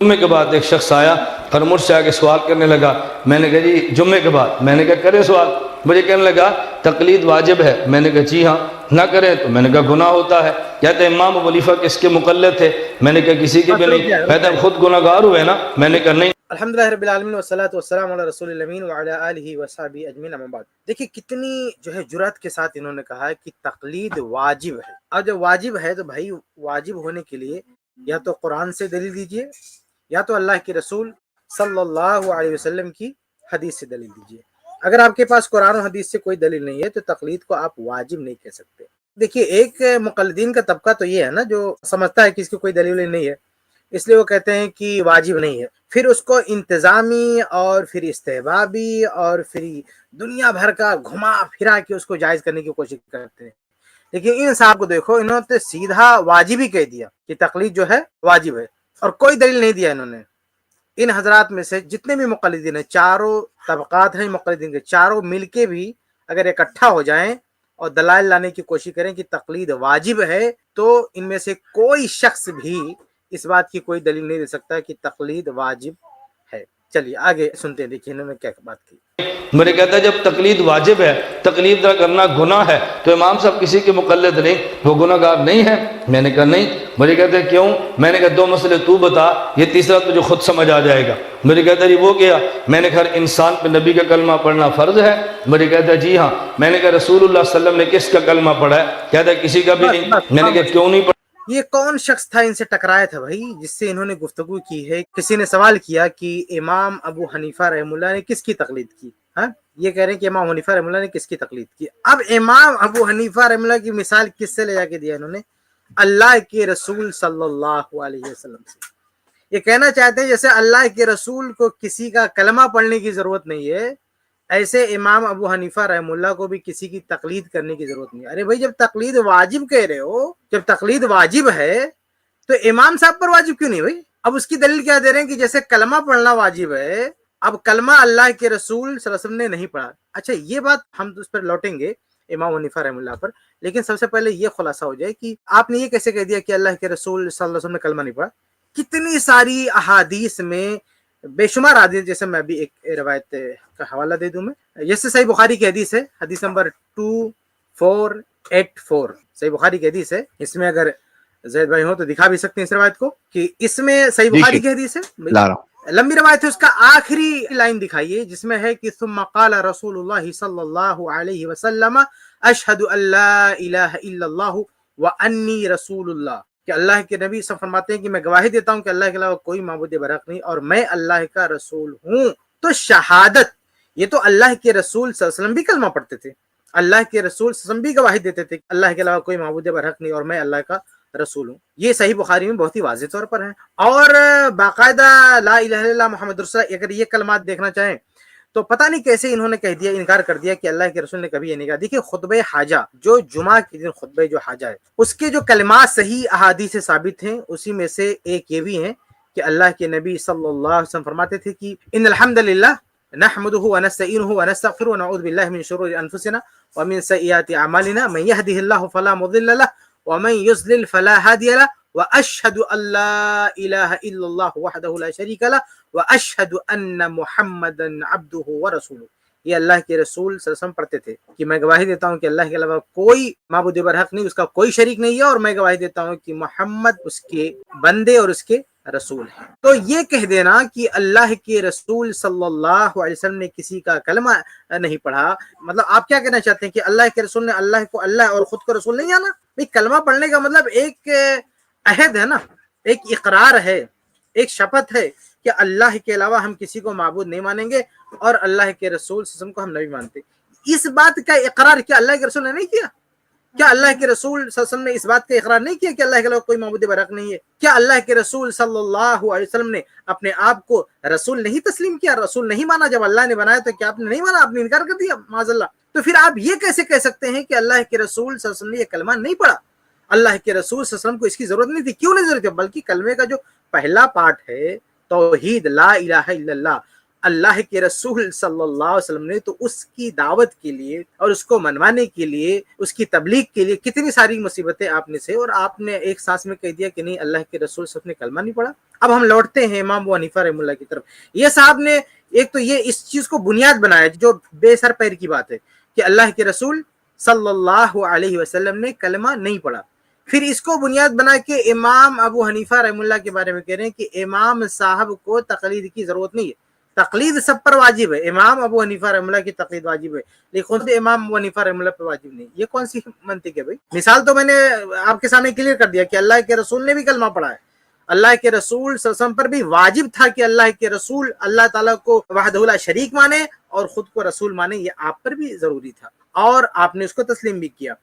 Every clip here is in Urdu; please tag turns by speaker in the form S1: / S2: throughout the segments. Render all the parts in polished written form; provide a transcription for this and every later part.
S1: جمعے کے بعد ایک شخص آیا اور مجھ سے آگے سوال کرنے لگا. میں نے کہا جی جمعے کے بعد. میں نے کہا کرے سوال. مجھے کہنے لگا تقلید واجب ہے. میں نے کہا جی ہاں. نہ کریں تو میں نے کہا گناہ ہوتا ہے. کہتے ہیں امام ابو حنیفہ کس کے مقلد تھے؟ میں نے کہا کسی کے بھی نہیں. کہتے ہیں خود گناہ گار ہوئے نا. میں نے کہا نہیں.
S2: الحمدللہ رب العالمین والصلاۃ والسلام علی رسول الامین وعلی آلہ وصحبہ اجمعین اما بعد. دیکھیں کتنی جو ہے جرأت کے ساتھ انہوں نے کہا ہے کہ تقلید واجب ہے. اب جب واجب ہے تو بھائی واجب ہونے کے لیے یا تو قرآن سے دلیل دیجئے یا تو اللہ کے رسول صلی اللہ علیہ وسلم کی حدیث سے دلیل دیجئے. اگر آپ کے پاس قرآن و حدیث سے کوئی دلیل نہیں ہے تو تقلید کو آپ واجب نہیں کہہ سکتے. دیکھیے ایک مقلدین کا طبقہ تو یہ ہے نا جو سمجھتا ہے کہ اس کی کوئی دلیل نہیں ہے اس لیے وہ کہتے ہیں کہ واجب نہیں ہے. پھر اس کو انتظامی اور پھر استحبابی اور پھر دنیا بھر کا گھما پھرا کے اس کو جائز کرنے کی کوشش کرتے ہیں. لیکن ان صاحب کو دیکھو انہوں نے سیدھا واجب ہی کہہ دیا کہ تقلید جو ہے واجب ہے اور کوئی دلیل نہیں دیا انہوں نے. ان حضرات میں سے جتنے بھی مقلدین ہیں چاروں طبقات ہیں مقلدین کے چاروں مل کے بھی اگر اکٹھا ہو جائیں اور دلائل لانے کی کوشش کریں کہ تقلید واجب ہے تو ان میں سے کوئی شخص بھی اس بات کی کوئی دلیل نہیں دے سکتا کہ تقلید واجب ہے. چلیے آگے سنتے ہیں دیکھیے انہوں نے کیا بات کی.
S1: میرے کہتا ہے جب تقلید واجب ہے تقلید نہ کرنا گناہ ہے تو امام صاحب کسی کے مقلد نہیں وہ گناہ گار نہیں ہے. میں نے کہا نہیں. مجھے کہتے ہیں کیوں؟ میں نے کہا دو مسئلے تو بتا یہ تیسرا تجھے خود سمجھ آ جائے گا. مجھے کہتا ہے جی وہ کیا؟ میں نے کہا ہر انسان پہ نبی کا کلمہ پڑھنا فرض ہے. مجھے کہتا ہے جی ہاں. میں نے کہا رسول اللہ صلی اللہ علیہ وسلم نے کس کا کلمہ پڑھا ہے؟ کہتا ہے کسی کا بھی نہیں. میں نے کہا کیوں نہیں پڑھا؟
S2: یہ کون شخص تھا ان سے ٹکرایا تھا بھائی جس سے انہوں نے گفتگو کی ہے؟ کسی نے سوال کیا کہ امام ابو حنیفہ رحمہ اللہ نے کس کی تقلید کی؟ ہاں یہ کہہ رہے ہیں کہ امام حنیفہ رحمہ اللہ نے کس کی تقلید کی. اب امام ابو حنیفہ رحمہ اللہ کی مثال کس سے لے جا کے دیا انہوں نے؟ اللہ کے رسول صلی اللہ علیہ وسلم سے. یہ کہنا چاہتے ہیں جیسے اللہ کے رسول کو کسی کا کلمہ پڑھنے کی ضرورت نہیں ہے ایسے امام ابو حنیفہ رحمہ اللہ کو بھی کسی کی تقلید کرنے کی ضرورت نہیں. ارے بھائی جب تقلید واجب کہہ رہے ہو جب تقلید واجب ہے تو امام صاحب پر واجب کیوں نہیں بھائی؟ اب اس کی دلیل کیا دے رہے ہیں کہ جیسے کلمہ پڑھنا واجب ہے اب کلمہ اللہ کے رسول صلی اللہ علیہ وسلم نے نہیں پڑھا. اچھا یہ بات ہم اس پر لوٹیں گے امام حنیفہ رحمہ اللہ پر لیکن سب سے پہلے یہ خلاصہ ہو جائے کہ آپ نے یہ کیسے کہہ دیا کہ اللہ کے رسول صلی اللہ علیہ وسلم نے کلمہ نہیں پڑھا؟ کتنی ساری احادیث میں بے شمار حدیث جیسے میں ابھی ایک روایت کا حوالہ دے دوں میں جیسے صحیح بخاری کی حدیث ہے حدیث نمبر 2484 صحیح بخاری کی حدیث ہے. اس میں اگر زید بھائی ہو تو دکھا بھی سکتے ہیں اس روایت کو کہ اس میں صحیح بخاری کی حدیث ہے لمبی روایت ہے اس کا آخری لائن دکھائیے جس میں ہے کہ ثم قال رسول اللہ صلی اللہ علیہ وسلم اشہد ان لا الہ الا اللہ وانی رسول اللہ کہ اللہ کے نبی صلی فرماتے ہیں کہ میں گواہی دیتا ہوں کہ اللہ کے علاوہ کوئی معبود برحق نہیں اور میں اللہ کا رسول ہوں. تو شہادت یہ تو اللہ کے رسول صلی اللہ علیہ وسلم بھی کلمہ پڑھتے تھے اللہ کے رسول صلی اللہ علیہ وسلم بھی گواہی دیتے تھے کہ اللہ کے علاوہ کوئی معبود برحق نہیں اور میں اللہ کا رسول ہوں. یہ صحیح بخاری میں بہت ہی واضح طور پر ہے اور باقاعدہ لا الہ الا اللہ محمد رسول اللہ اگر یہ کلمات دیکھنا چاہیں تو پتہ نہیں کیسے انہوں نے کہہ دیا انکار کر دیا کہ اللہ کے رسول نے کبھی یہ نہیں کہا. دیکھیے خطبہ حاجہ جو جمعہ کے دن خطبہ جو حاجہ ہے اس کے جو کلمات صحیح احادیث سے ثابت ہیں اسی میں سے ایک یہ بھی ہیں کہ اللہ کے نبی صلی اللہ علیہ وسلم فرماتے تھے کہ ان الحمدللہ نحمده ونستعینه ونستغفره ونعوذ باللہ من شرور انفسنا ومن سیئات اعمالنا من يهده الله فلا مضل له ومن يضلل فلا هادي له واشهد ان لا اله الا الله وحده لا شريك له واشهد ان محمدا عبده ورسوله. یہ اللہ کے رسول صلی اللہ علیہ وسلم پڑھتے تھے کہ میں گواہی دیتا ہوں کہ اللہ کے علاوہ کوئی معبود برحق نہیں اس کا کوئی شریک نہیں ہے اور میں گواہی دیتا ہوں کہ محمد اس کے بندے اور اس کے رسول ہیں. تو یہ کہہ دینا کہ اللہ کے رسول صلی اللہ علیہ وسلم نے کسی کا کلمہ نہیں پڑھا مطلب آپ کیا کہنا چاہتے ہیں کہ اللہ کے رسول نے اللہ کو اللہ اور خود کو رسول نہیں جانا؟ بھائی کلمہ پڑھنے کا مطلب ایک عہد ہے نا ایک اقرار ہے ایک شپت ہے کہ اللہ کے علاوہ ہم کسی کو معبود نہیں مانیں گے اور اللہ کے رسول صلی اللہ علیہ وسلم کو ہم نہیں مانتے. اس بات کا اقرار کیا اللہ کے رسول نے نہیں کیا؟ کیا اللہ کے رسول صلی اللہ علیہ وسلم نے اس بات کا اقرار نہیں کیا کہ اللہ کے علاوہ کوئی معبود برحق نہیں ہے؟ کیا اللہ کے رسول صلی اللہ علیہ وسلم نے اپنے آپ کو رسول نہیں تسلیم کیا رسول نہیں مانا؟ جب اللہ نے بنایا تو کیا آپ نے نہیں مانا آپ نے انکار کر دیا معاذ اللہ. تو پھر آپ یہ کیسے کہہ سکتے ہیں کہ اللہ کے رسول صلی اللہ علیہ وسلم نے یہ کلمہ نہیں پڑھا؟ اللہ کے رسول صلی اللہ علیہ وسلم کو اس کی ضرورت نہیں تھی. کیوں نہیں ضرورت تھی؟ بلکہ کلمے کا جو پہلا پارٹ ہے توحید لا الہ الا اللہ اللہ کے رسول صلی اللہ علیہ وسلم نے تو اس کی دعوت کے لیے اور اس کو منوانے کے لیے اس کی تبلیغ کے لیے کتنی ساری مصیبتیں آپ نے سے اور آپ نے ایک سانس میں کہہ دیا کہ نہیں اللہ کے رسول صلی اللہ علیہ وسلم نے کلمہ نہیں پڑھا. اب ہم لوٹتے ہیں امام ابو حنیفہ رحمہ اللہ کی طرف. یہ صاحب نے ایک تو یہ اس چیز کو بنیاد بنایا جو بے سر پیر کی بات ہے کہ اللہ کے رسول صلی اللہ علیہ وسلم نے کلمہ نہیں پڑھا. پھر اس کو بنیاد بنا کے امام ابو حنیفہ رحمہ اللہ کے بارے میں کہہ رہے ہیں کہ امام صاحب کو تقلید کی ضرورت نہیں ہے, تقلید سب پر واجب ہے. امام ابو حنیفہ رحمہ اللہ کی تقلید واجب ہے لیکن خود امام ابو حنیفہ رحمہ اللہ پہ واجب نہیں. یہ کون سی منطق ہے بھائی؟ مثال تو میں نے آپ کے سامنے کلیئر کر دیا کہ اللہ کے رسول نے بھی کلمہ پڑھا ہے, اللہ کے رسول صلی اللہ علیہ وسلم پر بھی واجب تھا کہ اللہ کے رسول اللہ تعالیٰ کو وحدہ لا شریک مانے اور خود کو رسول مانے, یہ آپ پر بھی ضروری تھا اور آپ نے اس کو تسلیم بھی کیا.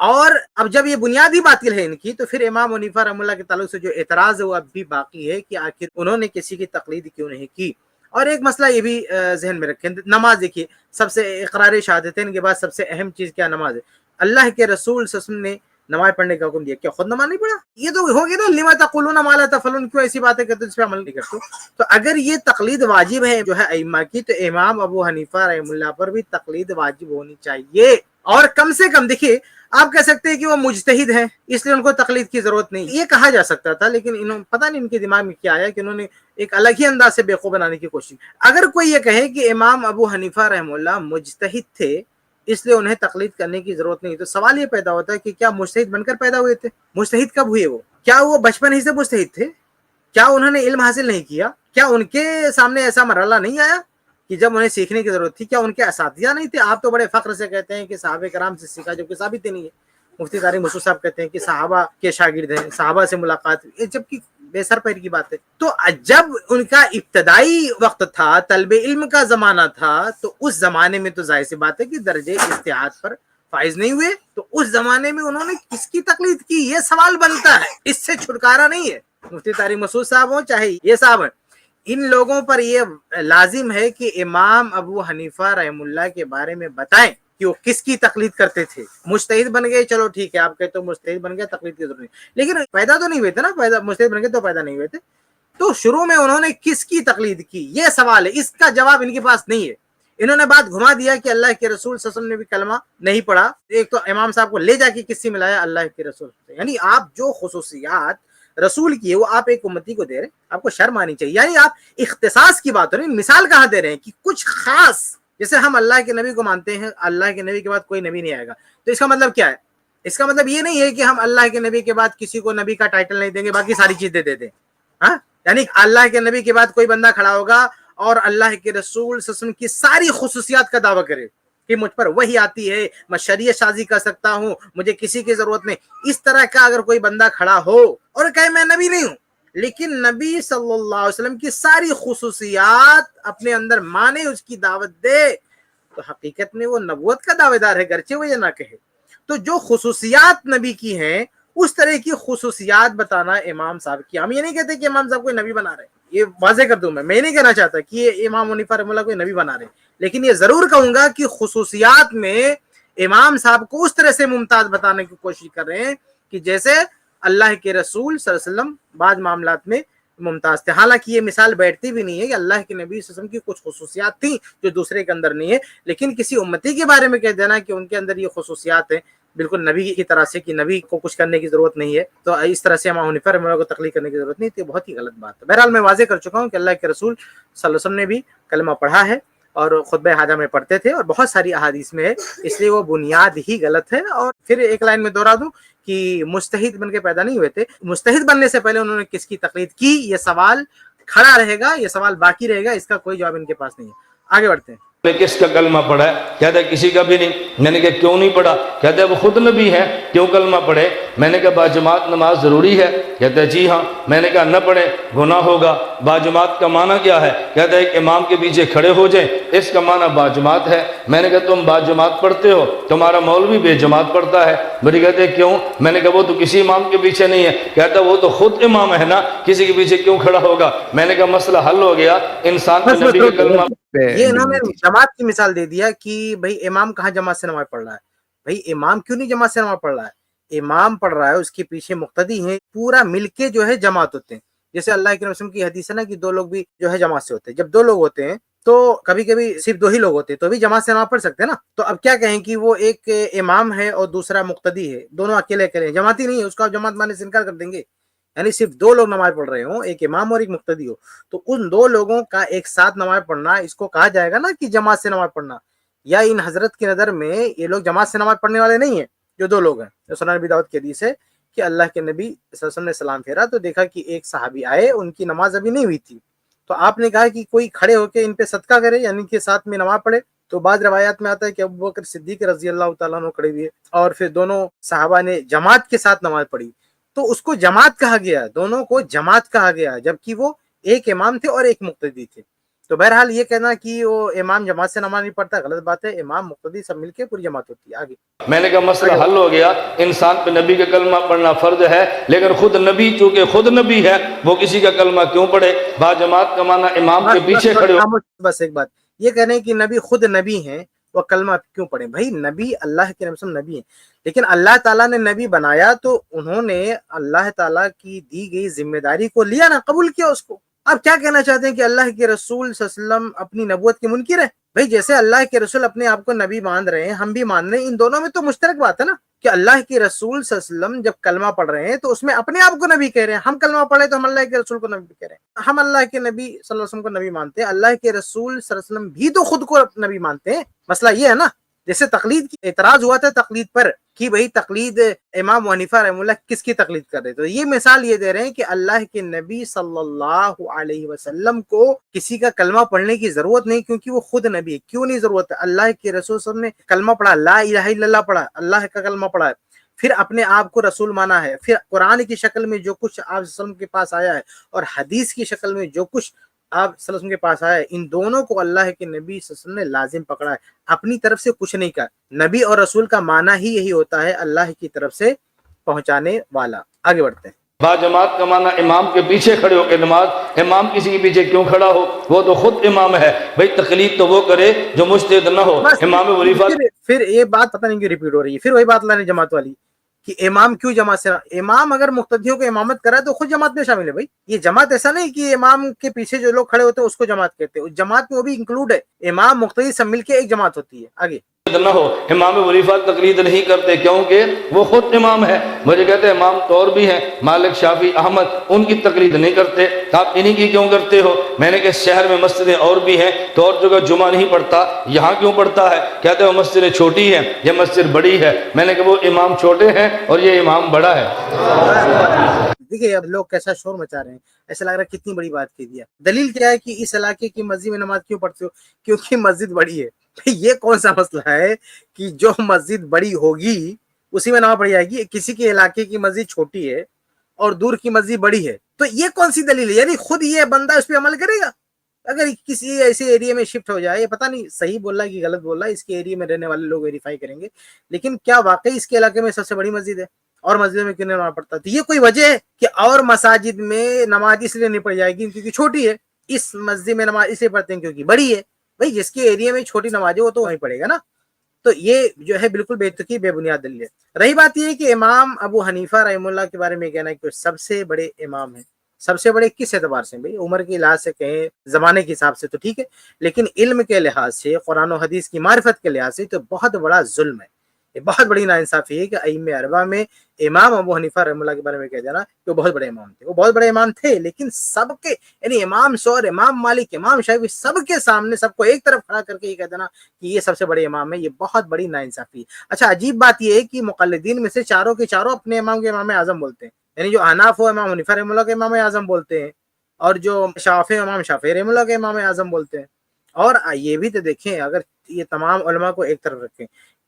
S2: اور اب جب یہ بنیادی باطل ہے ان کی, تو پھر امام حنیفہ رحمہ اللہ کے تعلق سے جو اعتراض ہے وہ اب بھی باقی ہے کہ آخر انہوں نے کسی کی تقلید کیوں نہیں کی. اور ایک مسئلہ یہ بھی ذہن میں رکھیں, نماز دیکھیے, سب سے اقرار شہادتین کے بعد سب سے اہم چیز کیا؟ نماز ہے. اللہ کے رسول صلی اللہ علیہ وسلم نے نماز پڑھنے کا حکم دیا, کیا خود نماز نہیں پڑھا؟ یہ تو ہو گیا نا, لما تقولون ما لا تفعلون, کیوں ایسی باتیں کرتے اس پہ عمل نہیں کرتے؟ تو اگر یہ تقلید واجب ہے جو ہے ائمہ کی, تو امام ابو حنیفہ رحمہ اللہ پر بھی تقلید واجب ہونی چاہیے. اور کم سے کم دیکھیے, آپ کہہ سکتے ہیں کہ وہ مجتہد ہیں اس لیے ان کو تقلید کی ضرورت نہیں, یہ کہا جا سکتا تھا, لیکن انہوں پتہ نہیں ان کے دماغ میں کیا آیا کہ انہوں نے ایک الگ ہی انداز سے بیوقوف بنانے کی کوشش. اگر کوئی یہ کہے کہ امام ابو حنیفہ رحمہ اللہ مجتہد تھے اس لیے انہیں تقلید کرنے کی ضرورت نہیں, تو سوال یہ پیدا ہوتا ہے کہ کیا مجتہد بن کر پیدا ہوئے تھے؟ مجتہد کب ہوئے وہ؟ کیا وہ بچپن ہی سے مجتہد تھے؟ کیا انہوں نے علم حاصل نہیں کیا؟ کیا ان کے سامنے ایسا مرحلہ نہیں آیا کہ جب انہیں سیکھنے کی ضرورت تھی؟ کیا ان کے اساتذہ نہیں تھے؟ آپ تو بڑے فخر سے کہتے ہیں کہ صحابہ کرام سے سیکھا, جو کہ ثابت ہی نہیں ہے. مفتی طارق مسعود صاحب کہتے ہیں کہ صحابہ کے شاگرد ہیں, صحابہ سے ملاقات, جبکہ بے سر پیر کی بات ہے. تو جب ان کا ابتدائی وقت تھا, طلب علم کا زمانہ تھا, تو اس زمانے میں تو ظاہر سی بات ہے کہ درجے اجتہاد پر فائز نہیں ہوئے, تو اس زمانے میں انہوں نے کس کی تقلید کی؟ یہ سوال بنتا ہے, اس سے چھٹکارا نہیں ہے. مفتی طارق مسعود صاحب ہوں چاہے یہ صاحب ہیں, ان لوگوں پر یہ لازم ہے کہ امام ابو حنیفہ رحم اللہ کے بارے میں بتائیں کہ وہ کس کی تقلید کرتے تھے. مجتہد بن گئے, چلو ٹھیک ہے, آپ کہتے ہو مجتہد بن گئے, تقلید کی ضرورت نہیں, لیکن پیدا تو نہیں ہوئے تھے نا, مجتہد بن گئے تو پیدا نہیں ہوئے تھے. تو شروع میں انہوں نے کس کی تقلید کی, یہ سوال ہے, اس کا جواب ان کے پاس نہیں ہے. انہوں نے بات گھما دیا کہ اللہ کے رسول صلی اللہ علیہ وسلم نے بھی کلمہ نہیں پڑھا. ایک تو امام صاحب کو لے جا کے کس سے ملایا؟ اللہ کے رسول سے. یعنی آپ جو خصوصیات رسول کی ہے وہ آپ ایک امتی کو دے رہے ہیں, آپ کو شرم آنی چاہیے. یعنی آپ اختصاص کی بات ہو رہی, مثال کہاں دے رہے ہیں کہ کچھ خاص, جیسے ہم اللہ کے نبی کو مانتے ہیں, اللہ کے نبی کے بعد کوئی نبی نہیں آئے گا, تو اس کا مطلب کیا ہے؟ اس کا مطلب یہ نہیں ہے کہ ہم اللہ کے نبی کے بعد کسی کو نبی کا ٹائٹل نہیں دیں گے, باقی ساری چیزیں دے دیں. ہاں, یعنی اللہ کے نبی کے بعد کوئی بندہ کھڑا ہوگا اور اللہ کے رسول صلی اللہ علیہ وسلم کی ساری خصوصیات کا دعویٰ کرے کہ مجھ پر وہی آتی ہے, میں شریعت سازی کر سکتا ہوں, مجھے کسی کی ضرورت نہیں. اس طرح کا اگر کوئی بندہ کھڑا ہو اور کہے میں نبی نہیں ہوں, لیکن نبی صلی اللہ علیہ وسلم کی ساری خصوصیات اپنے اندر مانے, اس کی دعوت دے, تو حقیقت میں وہ نبوت کا دعوے دار ہے, گرچہ وہ یہ نہ کہے. تو جو خصوصیات نبی کی ہیں اس طرح کی خصوصیات بتانا امام صاحب کی. ہم یہ نہیں کہتے کہ امام صاحب کوئی نبی بنا رہے, یہ واضح کر دوں, میں نہیں کہنا چاہتا کہ یہ امام حنیفہ رحمہ اللہ کوئی نبی بنا رہے, لیکن یہ ضرور کہوں گا کہ خصوصیات میں امام صاحب کو اس طرح سے ممتاز بتانے کی کوشش کر رہے ہیں کہ جیسے اللہ کے رسول صلی اللہ علیہ وسلم بعض معاملات میں ممتاز تھے. حالانکہ یہ مثال بیٹھتی بھی نہیں ہے کہ اللہ کے نبی صلی اللہ علیہ وسلم کی کچھ خصوصیات تھیں جو دوسرے کے اندر نہیں ہے, لیکن کسی امتی کے بارے میں کہہ دینا کہ ان کے اندر یہ خصوصیات ہیں بالکل نبی کی طرح سے, کہ نبی کو کچھ کرنے کی ضرورت نہیں ہے, تو اس طرح سے امام حنیفہ رحمہ اللہ کو تقلید کرنے کی ضرورت نہیں, تو بہت ہی غلط بات ہے. بہرحال میں واضح کر چکا ہوں کہ اللہ کے رسول صلی اللہ علیہ وسلم نے بھی کلمہ پڑھا ہے اور خطبہ حاجہ میں پڑھتے تھے, اور بہت ساری احادیث میں ہے, اس لیے وہ بنیاد ہی غلط ہے. اور پھر ایک لائن میں دوہرا دوں کہ مجتہد بن کے پیدا نہیں ہوئے تھے, مجتہد بننے سے پہلے انہوں نے کس کی تقلید کی, یہ سوال کھڑا رہے گا, یہ سوال باقی رہے گا, اس کا کوئی جواب ان کے پاس نہیں ہے. آگے بڑھتے ہیں.
S1: کس کا کلمہ پڑھا ہے؟ کہتا ہے کسی کا بھی نہیں. میں نے کہا کیوں نہیں پڑھا؟ کہتا ہے وہ خود نبی ہے, کیوں کلمہ پڑھے؟ میں نے کہا باجماعت نماز ضروری ہے. کہتا ہے جی ہاں. میں نے کہا نہ پڑھے گناہ ہوگا. باجماعت کا معنی کیا ہے؟ کہتا ہے ایک امام کے پیچھے کھڑے ہو جائیں, اس کا معنی باجماعت ہے. میں نے کہا تم باجماعت پڑھتے ہو, تمہارا مولوی بے جماعت پڑھتا ہے. میری کہتے ہیں کیوں؟ میں نے کہا وہ تو کسی امام کے پیچھے نہیں ہے. کہتا ہے وہ تو خود امام ہے نا, کسی کے پیچھے کیوں کھڑا ہوگا؟ میں نے کہا مسئلہ حل ہو گیا. انسان کو نبی کا کلمہ,
S2: یہ انہوں نے جماعت کی مثال دے دیا کہ بھئی امام کہاں جماعت سے نماز پڑھ رہا ہے. بھئی امام کیوں نہیں جماعت سے نماز پڑھ رہا ہے؟ امام پڑھ رہا ہے, اس کے پیچھے مقتدی ہیں, پورا مل کے جو ہے جماعت ہوتے ہیں. جیسے اللہ کے رسول کی حدیث ہے نا کہ دو لوگ بھی جو ہے جماعت سے ہوتے ہیں. جب دو لوگ ہوتے ہیں تو کبھی کبھی صرف دو ہی لوگ ہوتے ہیں, تو بھی جماعت سے نماز پڑھ سکتے ہیں نا. تو اب کیا کہیں کہ وہ ایک امام ہے اور دوسرا مقتدی ہے, دونوں اکیلے اکیلے ہیں, جماعتی نہیں ہے, اس کو آپ جماعت ماننے سے انکار کر دیں گے. یعنی صرف دو لوگ نماز پڑھ رہے ہوں، ایک امام اور ایک مقتدی ہو، تو ان دو لوگوں کا ایک ساتھ نماز پڑھنا اس کو کہا جائے گا نا کہ جماعت سے نماز پڑھنا؟ یا ان حضرت کی نظر میں یہ لوگ جماعت سے نماز پڑھنے والے نہیں ہیں جو دو لوگ ہیں؟ جو سنن نبی داؤد کی حدیث ہے کہ اللہ کے نبی صلی اللہ علیہ وسلم نے سلام پھیرا تو دیکھا کہ ایک صحابی آئے، ان کی نماز ابھی نہیں ہوئی تھی، تو آپ نے کہا کہ کوئی کھڑے ہو کے ان پہ صدقہ کرے، یعنی ان کے ساتھ میں نماز پڑھے۔ تو بعض روایات میں آتا ہے کہ ابو بکر صدیق رضی اللہ تعالیٰ عنہ کھڑے ہوئے اور پھر دونوں صحابہ نے جماعت کے ساتھ نماز پڑھی، تو اس کو جماعت کہا گیا، دونوں کو جماعت کہا گیا، جبکہ وہ ایک امام تھے اور ایک مقتدی تھے۔ تو بہرحال یہ کہنا کہ وہ امام جماعت سے نماز نہیں پڑھتا غلط بات ہے، امام مقتدی سب مل کے پوری جماعت ہوتی ہے۔ آگے
S1: میں نے کہا مسئلہ حل ہو گیا، انسان پہ نبی کا کلمہ پڑھنا فرض ہے، لیکن خود نبی چونکہ خود نبی ہے وہ کسی کا کلمہ کیوں پڑھے؟ با جماعت کا معنی امام کے پیچھے کھڑے ہو۔
S2: بس ایک بات یہ کہنے ہیں کہ نبی خود نبی ہیں، وہ کلمہ کیوں پڑھیں؟ بھائی نبی اللہ کے نبی ہیں، لیکن اللہ تعالیٰ نے نبی بنایا تو انہوں نے اللہ تعالیٰ کی دی گئی ذمہ داری کو لیا نا، قبول کیا اس کو۔ آپ کیا کہنا چاہتے ہیں کہ اللہ کے رسول صلی اللہ علیہ وسلم اپنی نبوت کے منکر ہیں؟ بھئی جیسے اللہ کے رسول اپنے آپ کو نبی مان رہے ہیں، ہم بھی مان رہے ہیں، ان دونوں میں تو مشترک بات ہے نا کہ اللہ کے رسول صلی اللہ علیہ وسلم جب کلمہ پڑھ رہے ہیں تو اس میں اپنے آپ کو نبی کہہ رہے ہیں، ہم کلمہ پڑھے تو ہم اللہ کے رسول کو نبی کہہ رہے ہیں، ہم اللہ کے نبی صلی اللہ علیہ وسلم کو نبی مانتے ہیں، اللہ کے رسول صلی اللہ علیہ وسلم بھی تو خود کو نبی مانتے ہیں۔ مسئلہ یہ ہے نا، جیسے تقلید کی اعتراض ہوا تھا تقلید پر کہ بھئی تقلید امام حنیفہ رحمہ اللہ کس کی تقلید کر رہے، تو یہ مثال یہ دے رہے ہیں کہ اللہ کے نبی صلی اللہ علیہ وسلم کو کسی کا کلمہ پڑھنے کی ضرورت نہیں، کیونکہ وہ خود نبی ہے۔ کیوں نہیں ضرورت ہے؟ اللہ کے رسول صلی اللہ علیہ وسلم نے کلمہ پڑھا، لا الہ الا اللہ پڑھا، اللہ کا کلمہ پڑھا ہے، پھر اپنے آپ کو رسول مانا ہے، پھر قرآن کی شکل میں جو کچھ آپ صلی اللہ علیہ وسلم کے پاس آیا ہے اور حدیث کی شکل میں جو کچھ آپ صلی اللہ علیہ وسلم کے پاس آیا ہے، ان دونوں کو اللہ کے نبی صلی اللہ علیہ وسلم نے لازم پکڑا ہے، اپنی طرف سے کچھ نہیں کہا۔ نبی اور رسول کا معنی ہی یہی ہوتا ہے اللہ کی طرف سے پہنچانے والا۔ آگے بڑھتے ہیں۔
S1: با جماعت کا معنی امام کے پیچھے کھڑے ہو کے نماز، امام کسی کے پیچھے کیوں کھڑا ہو؟ وہ تو خود امام ہے، بھئی تقلید تو وہ کرے جو مجتہد نہ ہو۔ امام ولیفہ
S2: پھر یہ بات پتہ نہیں کیوں ریپیٹ ہو رہی ہے، پھر وہی بات لانے جماعت والی کہ امام کیوں جماعت سے؟ امام اگر مقتدیوں کو امامت کرا ہے تو خود جماعت میں شامل ہے۔ بھائی یہ جماعت ایسا نہیں کہ امام کے پیچھے جو لوگ کھڑے ہوتے ہیں اس کو جماعت کہتے ہیں، اس جماعت میں وہ بھی انکلوڈ ہے، امام مقتدی سب مل کے ایک جماعت ہوتی ہے۔ آگے
S1: نہ ہو، امام ولیفہ تقلید نہیں کرتے کیونکہ وہ خود امام ہے۔ مجھے کہتے ہیں امام تو اور بھی ہیں، مالک، شافعی، احمد، ان کی تقلید نہیں کرتے، آپ انہی کی کیوں کرتے ہو؟ میں نے کہ شہر میں مسجدیں اور بھی ہیں تو اور جگہ جمعہ نہیں پڑھتا، یہاں کیوں پڑھتا ہے؟ کہتے ہیں وہ مسجد چھوٹی ہے، یہ مسجد بڑی ہے۔ میں نے کہ وہ امام چھوٹے ہیں اور یہ امام بڑا ہے۔
S2: دیکھیے اب لوگ کیسا شور مچا رہے ہیں، ایسا لگ رہا ہے کتنی بڑی بات کہہ دیا۔ دلیل کیا ہے کہ اس علاقے کی مسجد میں نماز کیوں پڑھتے ہو؟ کیونکہ مسجد بڑی ہے۔ یہ کون سا مسئلہ ہے کہ جو مسجد بڑی ہوگی اسی میں نماز پڑھی جائے گی؟ کسی کے علاقے کی مسجد چھوٹی ہے اور دور کی مسجد بڑی ہے، تو یہ کون سی دلیل ہے؟ یعنی خود یہ بندہ اس پہ عمل کرے گا؟ اگر کسی ایسے ایریا میں شفٹ ہو جائے، پتہ نہیں صحیح بول رہا ہے کہ غلط بول رہا ہے، اس کے ایریا میں رہنے والے لوگ ویریفائی کریں گے، لیکن کیا واقعی اس کے علاقے میں سب سے بڑی مسجد ہے اور مسجدوں میں کیوں نہیں نماز پڑھتا؟ تو یہ کوئی وجہ ہے کہ اور مساجد میں نماز اس لیے نہیں پڑھی جائے گی کیونکہ چھوٹی ہے، اس مسجد میں نماز اس لیے پڑھتے ہیں کیونکہ بڑی ہے؟ بھائی جس کے ایریا میں چھوٹی نماز ہے وہ تو وہیں پڑھے گا نا۔ تو یہ جو ہے بالکل بے تکی بے بنیاد دلیل ہے۔ رہی بات یہ کہ امام ابو حنیفہ رحمہ اللہ کے بارے میں کہنا ہے کہ سب سے بڑے امام ہیں، سب سے بڑے کس اعتبار سے؟ بھائی عمر کے لحاظ سے کہیں، زمانے کے حساب سے تو ٹھیک ہے، لیکن علم کے لحاظ سے، قرآن و حدیث کی معرفت کے لحاظ سے تو بہت بڑا ظلم ہے، یہ بہت بڑی ناانصافی ہے کہ ائمہ اربعہ میں امام ابو حنیفہ رحمہ اللہ کے بارے میں کہہ دینا کہ وہ بہت بڑے امام تھے۔ وہ بہت بڑے امام تھے، لیکن سب کے یعنی امام شور، امام مالک، امام شافعی، سب کے سامنے سب کو ایک طرف کھڑا کر کے یہ کہہ دینا کہ یہ سب سے بڑے امام ہے، یہ بہت بڑی ناانصافی ہے۔ اچھا عجیب بات یہ ہے کہ مقلدین میں سے چاروں کے چاروں اپنے امام کے امام اعظم بولتے ہیں، یعنی جو حناف ہو امام حنیفہ رحمہ اللہ کے امام اعظم بولتے ہیں، اور جو شافعی امام شافعی رحمہ اللہ کے امام اعظم بولتے ہیں۔ اور یہ بھی تو دیکھیں، اگر یہ تمام علماء کو ایک طرف رکھیں،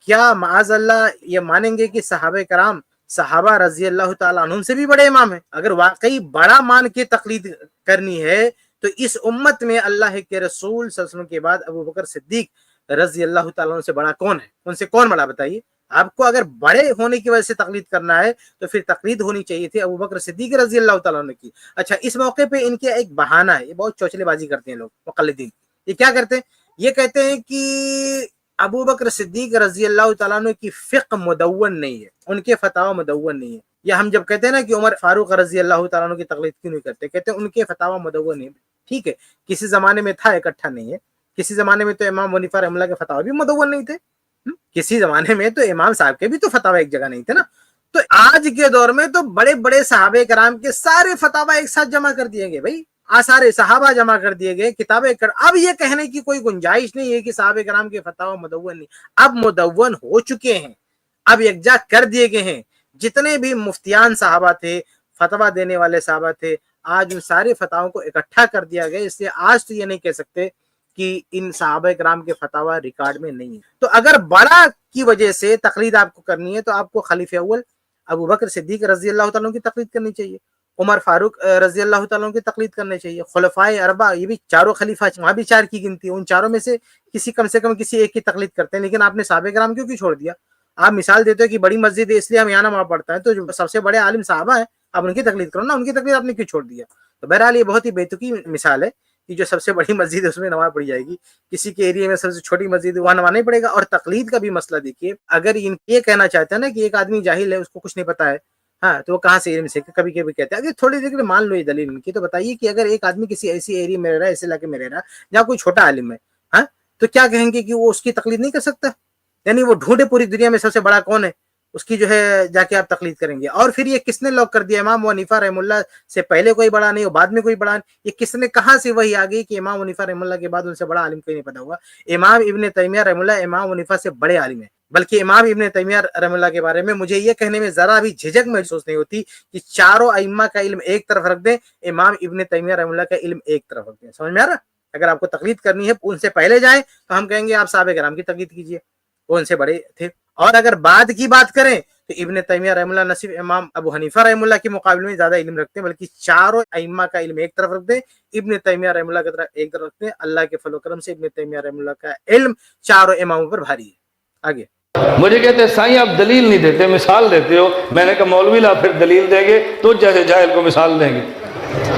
S2: کیا معاذ اللہ یہ مانیں گے کہ صحابہ کرام، صحابہ رضی اللہ تعالیٰ عنہم سے بھی بڑے امام ہیں؟ اگر واقعی بڑا مان کے تقلید کرنی ہے تو اس امت میں اللہ کے رسول صلی اللہ علیہ وسلم کے بعد ابو بکر صدیق رضی اللہ تعالیٰ عنہ سے بڑا کون ہے؟ ان سے کون بڑا بتائیے؟ آپ کو اگر بڑے ہونے کی وجہ سے تقلید کرنا ہے تو پھر تقلید ہونی چاہیے تھی ابو بکر صدیق رضی اللہ تعالیٰ عنہ کی۔ اچھا اس موقع پہ ان کے ایک بہانہ ہے، یہ بہت چوچلے بازی کرتے ہیں لوگ مقلدین۔ یہ کیا کرتے ہیں؟ یہ کہتے ہیں کہ ابو بکر صدیق رضی اللہ تعالیٰ عنہ کی فقہ مدون نہیں ہے، ان کے فتاوی مدون نہیں ہے۔ یا ہم جب کہتے ہیں نا کہ عمر فاروق رضی اللہ تعالیٰ عنہ کی تقلید کیوں نہیں کرتے، کہتے ہیں ان کے فتاوی مدون نہیں ہے۔ ٹھیک ہے، کسی زمانے میں تھا، اکٹھا نہیں ہے۔ کسی زمانے میں تو امام حنیفہ رحمہ اللہ کے فتاوی بھی مدون نہیں تھے، کسی زمانے میں تو امام صاحب کے بھی تو فتاوی ایک جگہ نہیں تھے نا۔ تو آج کے دور میں تو بڑے بڑے صحابہ کرام کے سارے فتاوا ایک ساتھ جمع کر دیے گئے بھائی، آثار صحابہ جمع کر دیے گئے، کتابیں اب یہ کہنے کی کوئی گنجائش نہیں ہے کہ صحابہ کرام کے فتاوا مدون نہیں، اب مدون ہو چکے ہیں، اب یکجا کر دیے گئے ہیں۔ جتنے بھی مفتیان صحابہ تھے، فتوا دینے والے صحابہ تھے، آج ان سارے فتاووں کو اکٹھا کر دیا گیا، اس لیے آج تو یہ نہیں کہہ سکتے کہ ان صحابہ کرام کے فتاوا ریکارڈ میں نہیں ہے۔ تو اگر بڑا کی وجہ سے تقلید آپ کو کرنی ہے تو آپ کو خلیفہ اول ابو بکر صدیق رضی اللہ تعالیٰ کی تقلید کرنی چاہیے، عمر فاروق رضی اللہ تعالیٰ کی تقلید کرنی چاہیے، خلفائے اربعہ، یہ بھی چاروں خلیفہ، وہاں بھی 4 کی گنتی ہے، ان چاروں میں سے کم سے کم کسی ایک کی تقلید کرتے ہیں۔ لیکن آپ نے صحابہ کرام کیوں چھوڑ دیا؟ آپ مثال دیتے ہو کہ بڑی مسجد ہے اس لیے ہم یہاں نماز پڑھتا ہے، تو جو سب سے بڑے عالم صحابہ ہیں آپ ان کی تقلید کرو نا، ان کی تقلید آپ نے کیوں چھوڑ دیا؟ تو بہرحال یہ بہت ہی بیتوقی مثال ہے کہ جو سب سے بڑی مسجد ہے اس میں نماز پڑھی جائے گی، کسی کے ایریا میں سب سے چھوٹی مسجد ہے وہاں نماز نہیں پڑے گا۔ اور تقلید کا بھی مسئلہ دیکھیے، اگر ان یہ کہنا چاہتے ہیں نا کہ ایک آدمی جاہل ہے، اس کو کچھ نہیں پتا ہے، ہاں تو وہ کہاں سے علم سے کبھی کبھی کہتے ہیں، اگر تھوڑی دیر کے لیے مان لو یہ دلیل ان کی، تو بتائیے کہ اگر ایک آدمی کسی ایسی ایریا میں رہ رہا ہے، ایسے علاقے میں رہ رہا ہے جہاں کوئی چھوٹا عالم ہے، ہاں تو کیا کہیں گے کہ وہ اس کی تقلید نہیں کر سکتا؟ یعنی وہ ڈھونڈے پوری دنیا میں سب سے بڑا کون ہے، اس کی جو ہے جا کے آپ تقلید کریں گے۔ اور پھر یہ کس نے لاک کر دیا؟ امام ابو حنیفہ رحمہ اللہ سے پہلے کوئی بڑا نہیں اور بعد میں کوئی بڑا نہیں، یہ کس نے کہاں سے وہی آ گئی کہ امام ابو حنیفہ رحمہ اللہ کے بعد ان سے بڑا عالم کوئی نہیں پیدا ہوا؟ امام ابن تیمیہ رحمہ اللہ امام ابو حنیفہ سے بڑے عالم ہیں، بلکہ امام ابن تیمیہ رحمہ اللہ کے بارے میں مجھے یہ کہنے میں ذرا بھی جھجک محسوس نہیں ہوتی کہ چاروں ائمہ کا علم ایک طرف رکھ دیں، امام ابن تیمیہ رحمہ اللہ کا علم ایک طرف رکھ دیں۔ سمجھ میں آ رہا؟ اگر آپ کو تقلید کرنی ہے ان سے پہلے جائیں تو ہم کہیں گے آپ صحابہ کرام کی تقلید کیجیے، وہ ان سے بڑے تھے۔ اور اگر بعد کی بات کریں تو ابن تیمیہ رحمہ اللہ نہ صرف امام ابو حنیفہ رحمہ اللہ کے مقابلے میں زیادہ علم رکھتے ہیں، بلکہ چاروں ائمہ کا علم ایک طرف رکھ دیں، ابن تیمیہ رحمہ اللہ کی طرف ایک طرف رکھتے ہیں۔ اللہ کے فضل و کرم سے ابن تیمیہ رحمہ اللہ کا علم چاروں اماموں پر بھاری ہے۔ آگے
S1: مجھے کہتے ہیں سائیں آپ دلیل نہیں دیتے، مثال دیتے ہو۔ میں نے کہا مولوی لا پھر دلیل دیں گے تو جیسے جاہل کو مثال دیں گے،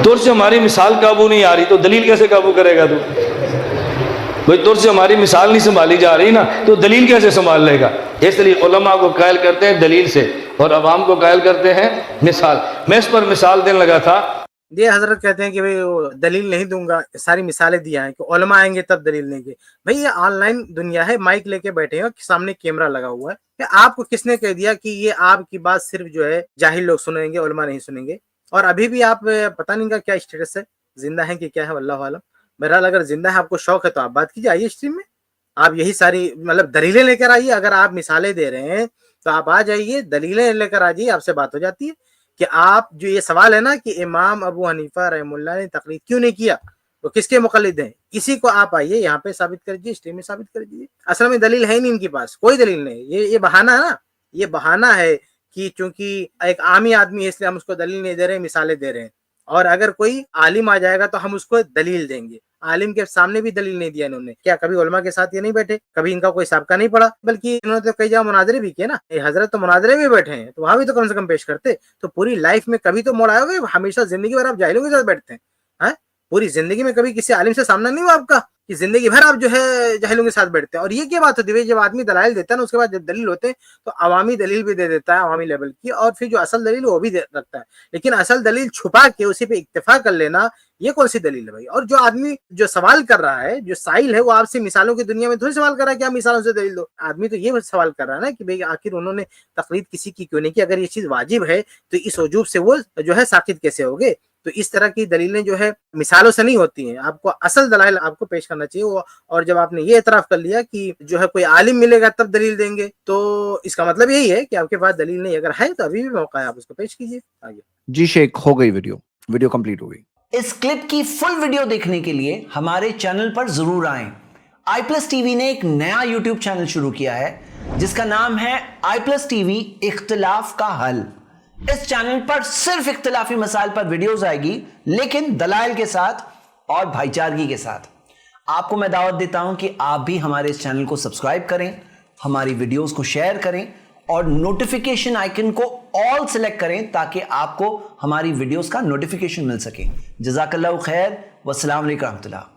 S1: تجھ سے ہماری مثال قابو نہیں آ رہی تو دلیل کیسے قابو کرے گا تو؟ بھئی تجھ سے ہماری مثال نہیں سنبھالی جا رہی نا تو دلیل کیسے سنبھال لے گا؟ اس لیے علماء کو قائل کرتے ہیں دلیل سے اور عوام کو قائل کرتے ہیں مثال۔ میں اس پر مثال دینے لگا تھا،
S2: یہ حضرت کہتے ہیں کہ بھئی دلیل نہیں دوں گا، ساری مثالیں دیا ہیں کہ علماء آئیں گے تب دلیل دیں گے۔ بھئی یہ آن لائن دنیا ہے، مائک لے کے بیٹھے ہیں، سامنے کیمرہ لگا ہوا ہے، کہ آپ کو کس نے کہہ دیا کہ یہ آپ کی بات صرف جو ہے جاہل لوگ سنیں گے، علماء نہیں سنیں گے؟ اور ابھی بھی آپ پتہ نہیں کا کیا اسٹیٹس ہے، زندہ ہیں کہ کیا ہے واللہ عالم۔ بہرحال اگر زندہ ہے، آپ کو شوق ہے تو آپ بات کیجیے، آئیے اسٹریم میں، آپ یہی ساری مطلب دلیلیں لے کر آئیے۔ اگر آپ مثالیں دے رہے ہیں تو آپ آ جائیے، دلیلیں لے کر آ جائیے، آپ سے بات ہو جاتی ہے۔ کہ آپ جو یہ سوال ہے نا کہ امام ابو حنیفہ رحمہ اللہ نے تقلید کیوں نہیں کیا، وہ کس کے مقلد ہیں، اسی کو آپ آئیے یہاں پہ ثابت کر دیجیے، اسٹریم میں ثابت کر دیجیے۔ اصل میں دلیل ہے ہی نہیں ان کے پاس، کوئی دلیل نہیں، یہ بہانہ ہے نا، یہ بہانہ ہے کہ چونکہ ایک عامی آدمی ہے اس لیے ہم اس کو دلیل نہیں دے رہے ہیں، مثالیں دے رہے ہیں۔ اور اگر کوئی عالم آ جائے گا تو ہم اس کو دلیل دیں گے۔ عالم کے سامنے بھی دلیل نہیں دیا انہوں نے، کیا کبھی علماء کے ساتھ یہ نہیں بیٹھے، کبھی ان کا کوئی سابقہ نہیں پڑا، بلکہ انہوں نے تو کئی جگہ مناظرے بھی کیے نا، حضرت تو مناظرے میں بیٹھے ہیں تو وہاں بھی تو کم سے کم پیش کرتے۔ تو پوری لائف میں کبھی تو موڑ آئے ہوگا، ہمیشہ زندگی بھر آپ جاہلوں کے ساتھ بیٹھتے ہیں، پوری زندگی میں کبھی کسی عالم سے سامنا نہیں ہوا آپ کا کہ زندگی بھر آپ جو ہے جاہلوں کے ساتھ بیٹھتے ہیں؟ اور یہ کیا بات ہوتی ہے؟ جب آدمی دلائل دیتا ہے نا، اس کے بعد جب دلیل ہوتے ہیں تو عوامی دلیل بھی دے دیتا ہے، عوامی لیول کی، اور پھر جو اصل دلیل وہ بھی رکھتا ہے۔ لیکن اصل دلیل چھپا کے اسی پہ اکتفا کر لینا، یہ کون سی دلیل ہے بھائی؟ اور جو آدمی جو سوال کر رہا ہے، جو سائل ہے، وہ آپ سے مثالوں کی دنیا میں تھوڑی سوال کر رہا ہے کہ آپ مثالوں سے دلیل دو۔ آدمی تو یہ سوال کر رہا ہے نا کہ بھئی آخر انہوں نے تقلید کسی کی کیوں نہیں کی؟ اگر یہ چیز واجب ہے تو اس وجوب سے وہ جو ہے ساقط کیسے ہوگے؟ تو اس طرح کی دلیلیں جو ہے مثالوں سے نہیں ہوتی ہیں، آپ کو اصل دلائل آپ کو پیش کرنا چاہیے۔ اور جب آپ نے یہ اعتراف کر لیا کہ جو ہے کوئی عالم ملے گا تب دلیل دیں گے، تو اس کا مطلب یہی ہے کہ آپ کے پاس دلیل نہیں، اگر ہے تو ابھی بھی موقع ہے، آپ اس کو پیش کیجیے۔ آگے
S3: جی شیخ، ہو گئی ویڈیو کمپلیٹ ہو گئی۔
S4: اس کلپ کی فل ویڈیو دیکھنے کے لیے ہمارے چینل پر ضرور آئیں۔ آئی پلس ٹی وی نے ایک نیا یوٹیوب چینل شروع کیا ہے جس کا نام ہے آئی پلس ٹی وی اختلاف کا حل۔ اس چینل پر صرف اختلافی مسائل پر ویڈیوز آئے گی، لیکن دلائل کے ساتھ اور بھائی چارگی کے ساتھ۔ آپ کو میں دعوت دیتا ہوں کہ آپ بھی ہمارے اس چینل کو سبسکرائب کریں، ہماری ویڈیوز کو شیئر کریں اور نوٹیفیکیشن آئیکن کو آل سلیکٹ کریں تاکہ آپ کو ہماری ویڈیوز کا نوٹیفیکیشن مل سکے۔ جزاک اللہ خیر، والسلام علیکم ورحمۃ اللہ۔